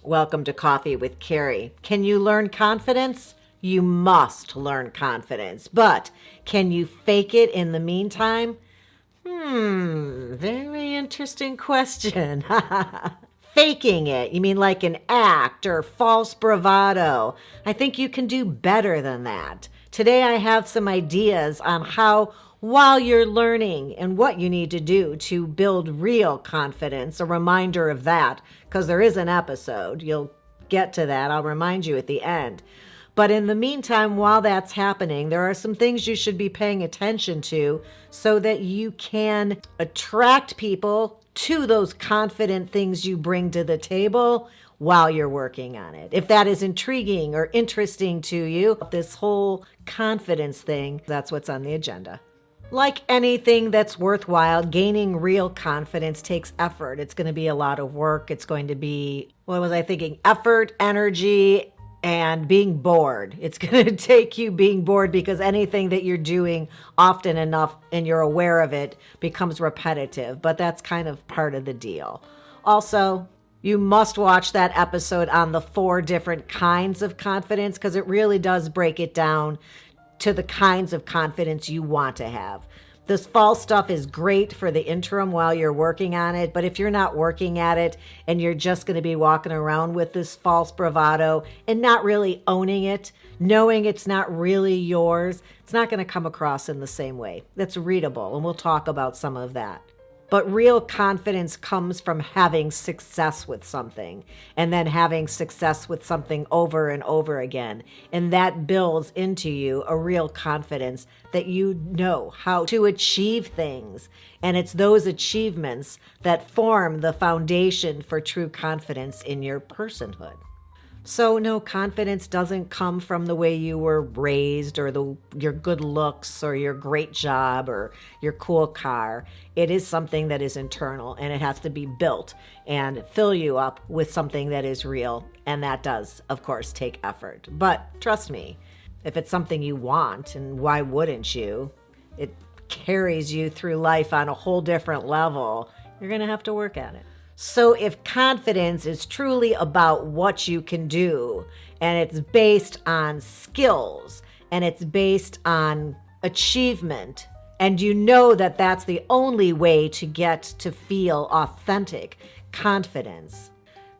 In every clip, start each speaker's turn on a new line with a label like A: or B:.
A: Welcome to Coffee with Carrie. Can you learn confidence? You must learn confidence. But can you fake it in the meantime? Very interesting question. Faking it, you mean like an act or false bravado? I think you can do better than that. Today I have some ideas on how, while you're learning and what you need to do to build real confidence, a reminder of that, because there is an episode. You'll get to that. I'll remind you at the end. But in the meantime, while that's happening, there are some things you should be paying attention to so that you can attract people to those confident things you bring to the table while you're working on it. If that is intriguing or interesting to you, this whole confidence thing, that's what's on the agenda. Like anything that's worthwhile, gaining real confidence takes effort. It's going to be a lot of work. It's going to be, what was I thinking? Effort, energy, and being bored. It's going to take you being bored because anything that you're doing often enough and you're aware of it becomes repetitive, but that's kind of part of the deal. Also, you must watch that episode on the 4 different kinds of confidence because it really does break it down to the kinds of confidence you want to have. This fall stuff is great for the interim while you're working on it, but if you're not working at it and you're just going to be walking around with this false bravado and not really owning it, knowing it's not really yours, it's not going to come across in the same way. That's readable, and we'll talk about some of that. But real confidence comes from having success with something and then having success with something over and over again. And that builds into you a real confidence that you know how to achieve things. And it's those achievements that form the foundation for true confidence in your personhood. So no, confidence doesn't come from the way you were raised or your good looks or your great job or your cool car. It is something that is internal and it has to be built and fill you up with something that is real. And that does, of course, take effort. But trust me, if it's something you want, and why wouldn't you? It carries you through life on a whole different level. You're going to have to work at it. So if confidence is truly about what you can do, and it's based on skills, and it's based on achievement, and you know that that's the only way to get to feel authentic confidence,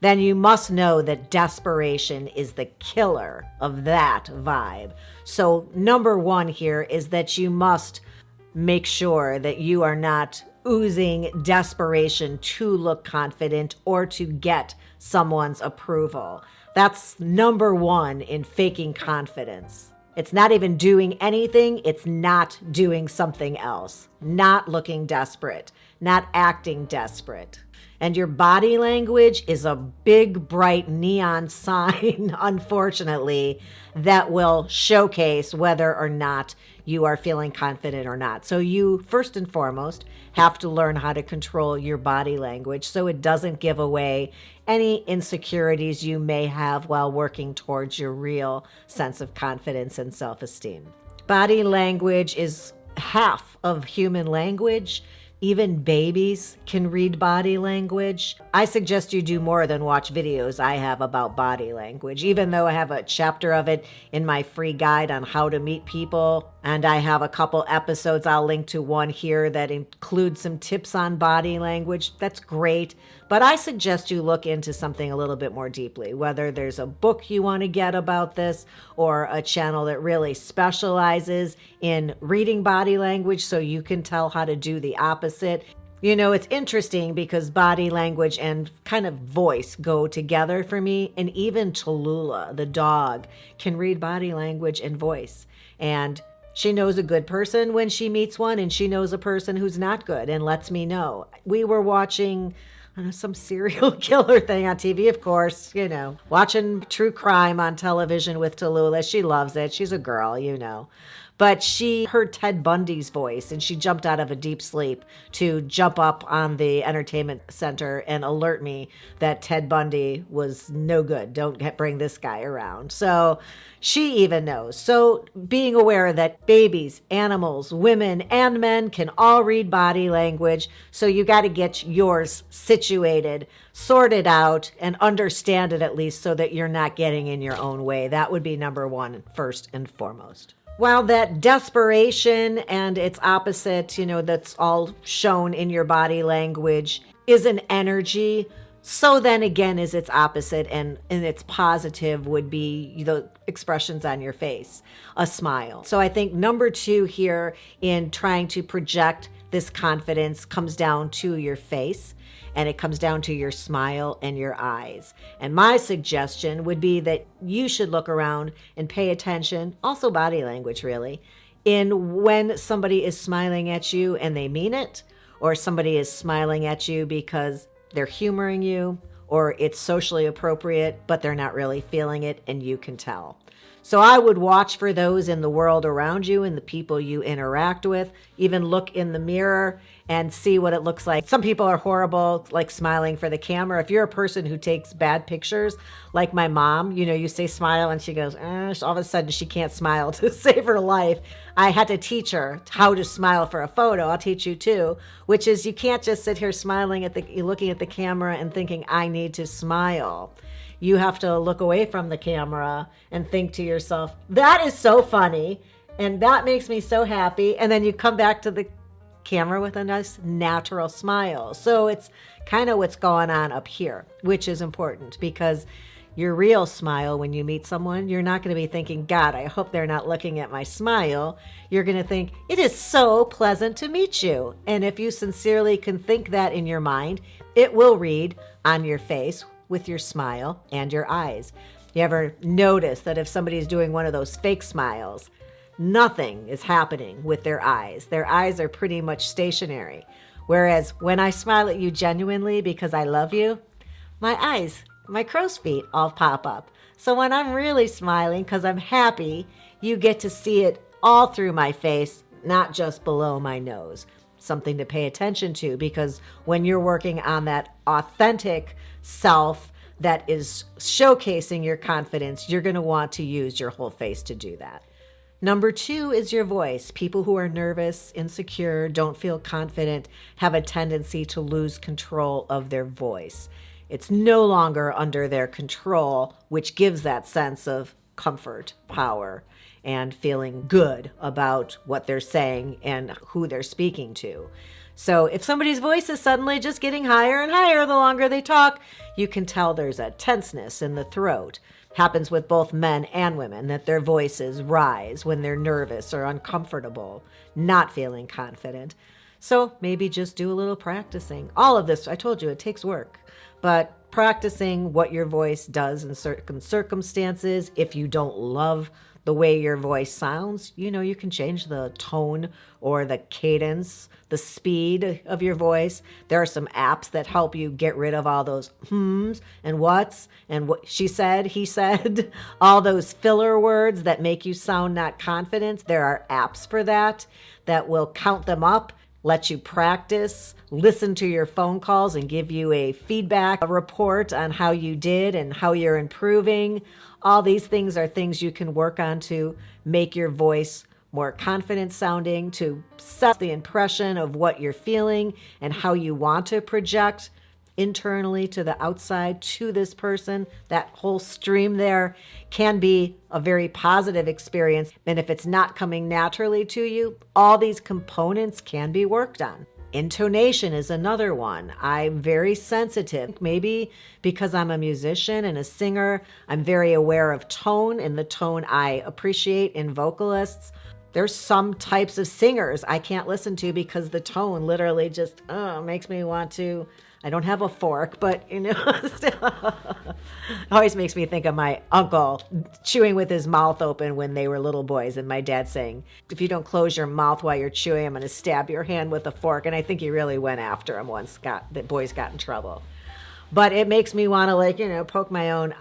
A: then you must know that desperation is the killer of that vibe. So number 1 here is that you must make sure that you are not oozing desperation to look confident or to get someone's approval. That's number 1 in faking confidence. It's not even doing anything. It's not doing something else, not looking desperate, not acting desperate. And your body language is a big, bright neon sign, unfortunately, that will showcase whether or not you are feeling confident or not. So you, first and foremost, have to learn how to control your body language so it doesn't give away any insecurities you may have while working towards your real sense of confidence and self-esteem. Body language is half of human language. Even babies can read body language. I suggest you do more than watch videos I have about body language, even though I have a chapter of it in my free guide on how to meet people. And I have a couple episodes. I'll link to one here that includes some tips on body language. That's great. But I suggest you look into something a little bit more deeply, whether there's a book you want to get about this or a channel that really specializes in reading body language so you can tell how to do the opposite. You know, it's interesting because body language and kind of voice go together for me. And even Tallulah, the dog, can read body language and voice. And she knows a good person when she meets one, and she knows a person who's not good and lets me know. We were watching some serial killer thing on TV, of course, watching true crime on television with Tallulah. She loves it. She's a girl, but she heard Ted Bundy's voice and she jumped out of a deep sleep to jump up on the entertainment center and alert me that Ted Bundy was no good. Don't bring this guy around. So she even knows. So being aware that babies, animals, women, and men can all read body language. So you got to get yours situated, sorted out, and understand it at least so that you're not getting in your own way. That would be number one, first and foremost. While that desperation and its opposite, that's all shown in your body language, is an energy, so then again is its opposite, and its positive would be the expressions on your face, a smile. So I think number two here in trying to project this confidence comes down to your face, and it comes down to your smile and your eyes. And my suggestion would be that you should look around and pay attention, also body language really, in when somebody is smiling at you and they mean it, or somebody is smiling at you because they're humoring you, or it's socially appropriate, but they're not really feeling it and you can tell. So I would watch for those in the world around you and the people you interact with. Even look in the mirror and see what it looks like. Some people are horrible, like smiling for the camera. If you're a person who takes bad pictures, like my mom, you say smile and she goes, all of a sudden she can't smile to save her life. I had to teach her how to smile for a photo. I'll teach you too, which is you can't just sit here smiling looking at the camera and thinking, I need to smile. You have to look away from the camera and think to yourself, that is so funny, and that makes me so happy. And then you come back to the camera with a nice natural smile. So it's kind of what's going on up here, which is important because your real smile when you meet someone, you're not going to be thinking, God, I hope they're not looking at my smile. You're going to think, it is so pleasant to meet you. And if you sincerely can think that in your mind, it will read on your face with your smile and your eyes. You ever notice that if somebody's doing one of those fake smiles, nothing is happening with their eyes. Their eyes are pretty much stationary. Whereas when I smile at you genuinely because I love you, my eyes, my crow's feet all pop up. So when I'm really smiling because I'm happy, you get to see it all through my face, not just below my nose. Something to pay attention to, because when you're working on that authentic self that is showcasing your confidence, you're going to want to use your whole face to do that. Number two is your voice. People who are nervous, insecure, don't feel confident have a tendency to lose control of their voice. It's no longer under their control, which gives that sense of comfort, power, and feeling good about what they're saying and who they're speaking to. So if somebody's voice is suddenly just getting higher and higher the longer they talk, you can tell there's a tenseness in the throat. Happens with both men and women, that their voices rise when they're nervous or uncomfortable, not feeling confident. So maybe just do a little practicing. All of this, I told you, it takes work. But practicing what your voice does in certain circumstances, if you don't love the way your voice sounds, you can change the tone or the cadence, the speed of your voice. There are some apps that help you get rid of all those hmms and whats and what she said, he said, all those filler words that make you sound not confident. There are apps for that will count them up, let you practice, listen to your phone calls and give you a feedback, a report on how you did and how you're improving. All these things are things you can work on to make your voice more confident sounding, to set the impression of what you're feeling and how you want to project internally to the outside to this person. That whole stream there can be a very positive experience. And if it's not coming naturally to you, all these components can be worked on. Intonation is another one. I'm very sensitive. Maybe because I'm a musician and a singer, I'm very aware of tone and the tone I appreciate in vocalists. There's some types of singers I can't listen to because the tone literally just makes me want to, I don't have a fork, but still always makes me think of my uncle chewing with his mouth open when they were little boys, and my dad saying, if you don't close your mouth while you're chewing, I'm going to stab your hand with a fork. And I think he really went after him once the boys got in trouble. But it makes me want to poke my own,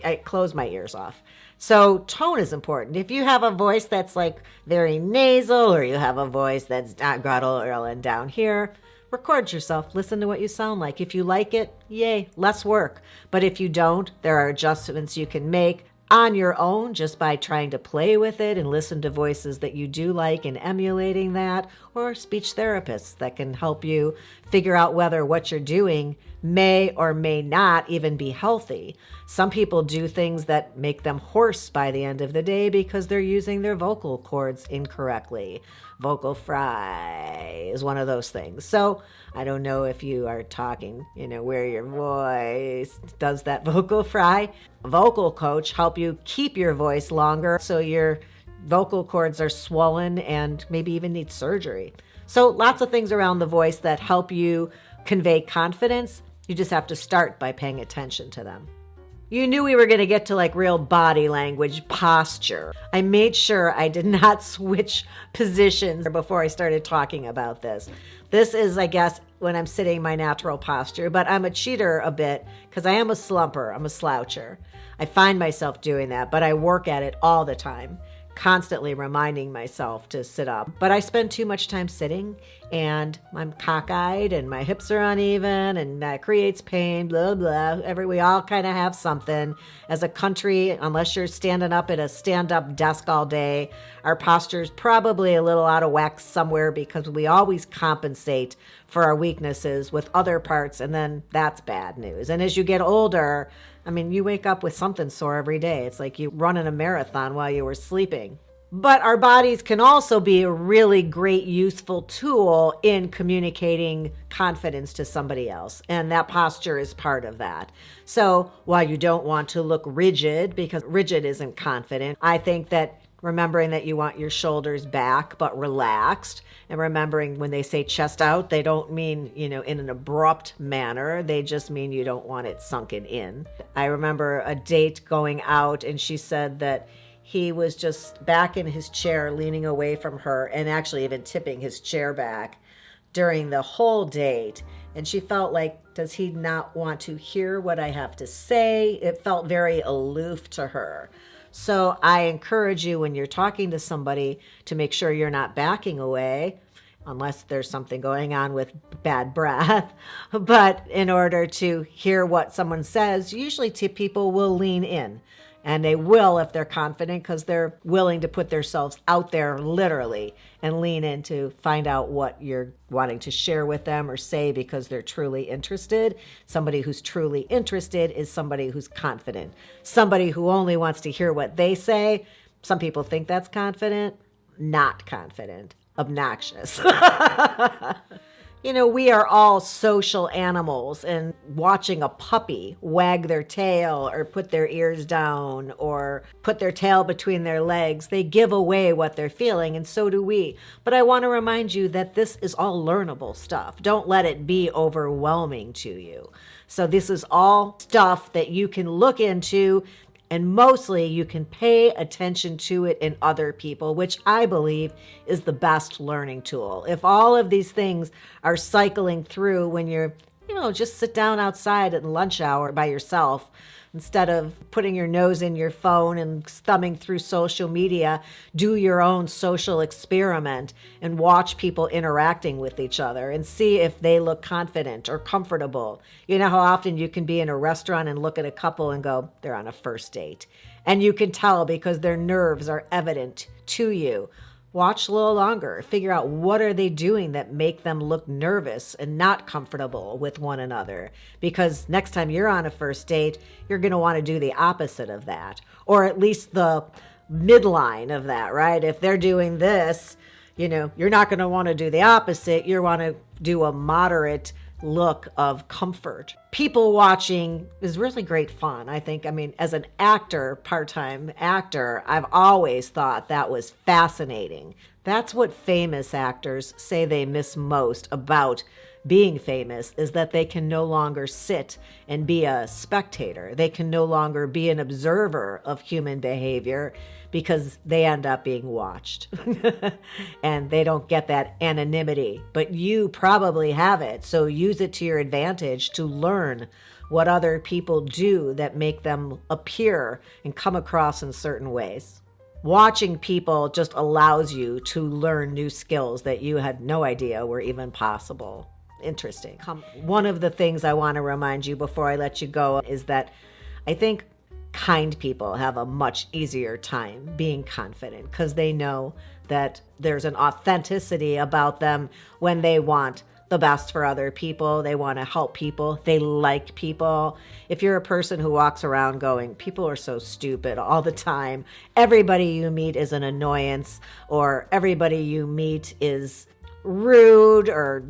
A: I close my ears off. So tone is important. If you have a voice that's like very nasal, or you have a voice that's guttural and down here, record yourself. Listen to what you sound like. If you like it, yay, less work. But if you don't, there are adjustments you can make on your own just by trying to play with it and listen to voices that you do like and emulating that, or speech therapists that can help you figure out whether what you're doing may or may not even be healthy. Some people do things that make them hoarse by the end of the day because they're using their vocal cords incorrectly. Vocal fry is one of those things. So I don't know if you are talking, where your voice does that vocal fry. A vocal coach help you keep your voice longer so your vocal cords are swollen and maybe even need surgery. So lots of things around the voice that help you convey confidence. You just have to start by paying attention to them. You knew we were going to get to like real body language, posture. I made sure I did not switch positions before I started talking about this. This is, I guess, when I'm sitting my natural posture, but I'm a cheater a bit because I am a slumper. I'm a sloucher. I find myself doing that, but I work at it all the time, constantly reminding myself to sit up. But I spend too much time sitting, and I'm cockeyed and my hips are uneven, and that creates pain, blah, blah. We all kind of have something. As a country, unless you're standing up at a stand-up desk all day, our posture's probably a little out of whack somewhere because we always compensate for our weaknesses with other parts, and then that's bad news. And as you get older, you wake up with something sore every day. It's like you running a marathon while you were sleeping. But our bodies can also be a really great, useful tool in communicating confidence to somebody else. And that posture is part of that. So while you don't want to look rigid, because rigid isn't confident, I think that remembering that you want your shoulders back but relaxed, and remembering when they say chest out, they don't mean, in an abrupt manner. They just mean you don't want it sunken in. I remember a date going out, and she said that he was just back in his chair, leaning away from her, and actually even tipping his chair back during the whole date. And she felt like, does he not want to hear what I have to say? It felt very aloof to her. So I encourage you, when you're talking to somebody, to make sure you're not backing away, unless there's something going on with bad breath. But in order to hear what someone says, usually people will lean in. And they will if they're confident, because they're willing to put themselves out there literally and lean in to find out what you're wanting to share with them or say, because they're truly interested. Somebody who's truly interested is somebody who's confident. Somebody who only wants to hear what they say, some people think that's confident, not confident, obnoxious. We are all social animals, and watching a puppy wag their tail or put their ears down or put their tail between their legs, they give away what they're feeling, and so do we. But I want to remind you that this is all learnable stuff. Don't let it be overwhelming to you. So this is all stuff that you can look into, and mostly you can pay attention to it in other people, which I believe is the best learning tool. If all of these things are cycling through when you're, just sit down outside at lunch hour by yourself, instead of putting your nose in your phone and thumbing through social media, do your own social experiment and watch people interacting with each other and see if they look confident or comfortable. You know how often you can be in a restaurant and look at a couple and go, they're on a first date. And you can tell because their nerves are evident to you. Watch a little longer. Figure out what are they doing that make them look nervous and not comfortable with one another. Because next time you're on a first date, you're going to want to do the opposite of that. Or at least the midline of that, right? If they're doing this, you're not going to want to do the opposite. You want to do a moderate look of comfort. People watching is really great fun. I think, as an actor, part-time actor, I've always thought that was fascinating. That's what famous actors say they miss most about being famous, is that they can no longer sit and be a spectator. They can no longer be an observer of human behavior because they end up being watched and they don't get that anonymity. But you probably have it, so use it to your advantage to learn what other people do that make them appear and come across in certain ways. Watching people just allows you to learn new skills that you had no idea were even possible. Interesting. One of the things I want to remind you before I let you go is that I think kind people have a much easier time being confident because they know that there's an authenticity about them when they want the best for other people. They want to help people. They like people. If you're a person who walks around going, people are so stupid all the time, everybody you meet is an annoyance, or everybody you meet is rude or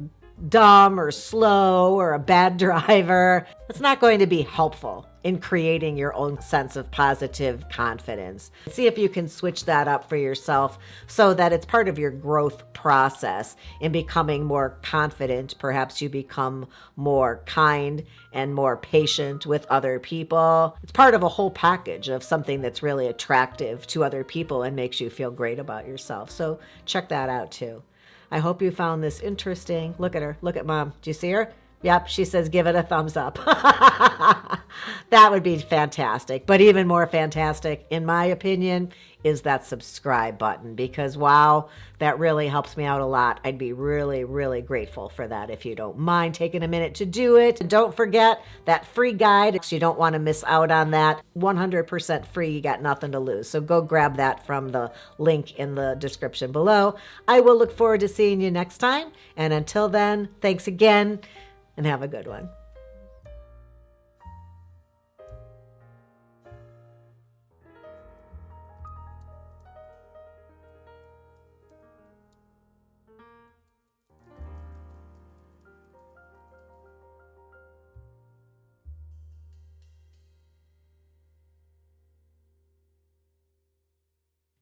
A: dumb or slow or a bad driver, it's not going to be helpful in creating your own sense of positive confidence. See if you can switch that up for yourself so that it's part of your growth process in becoming more confident. Perhaps you become more kind and more patient with other people. It's part of a whole package of something that's really attractive to other people and makes you feel great about yourself. So check that out too. I hope you found this interesting. Look at her. Look at Mom. Do you see her? Yep, she says give it a thumbs up. That would be fantastic. But even more fantastic, in my opinion, is that subscribe button, because wow, that really helps me out a lot. I'd be really, really grateful for that if you don't mind taking a minute to do it. And don't forget that free guide. You don't want to miss out on that. 100% free. You got nothing to lose. So go grab that from the link in the description below. I will look forward to seeing you next time. And until then, thanks again and have a good one.